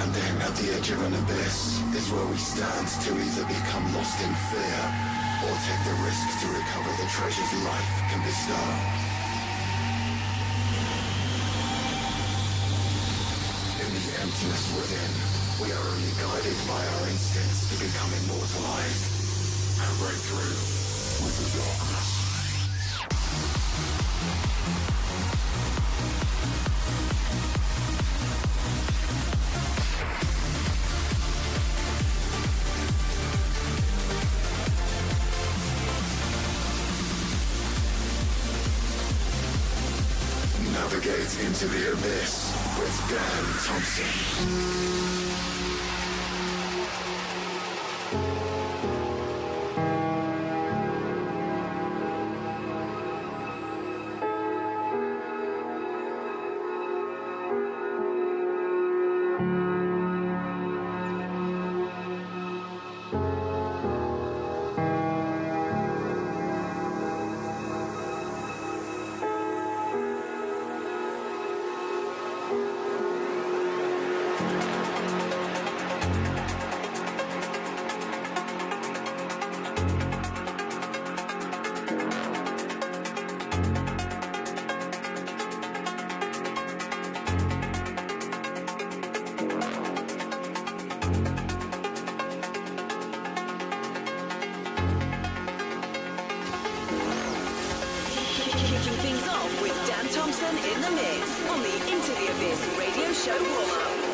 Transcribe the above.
Standing at the edge of an abyss is where we stand to either become lost in fear or take the risk to recover the treasures life can bestow. In the emptiness within, we are only guided by our instincts to become immortalized and break through with the darkness. Navigate into the abyss with Dan Thompson. Kicking things off with Dan Thompson in the mix on the Into the Abyss radio show warm-up.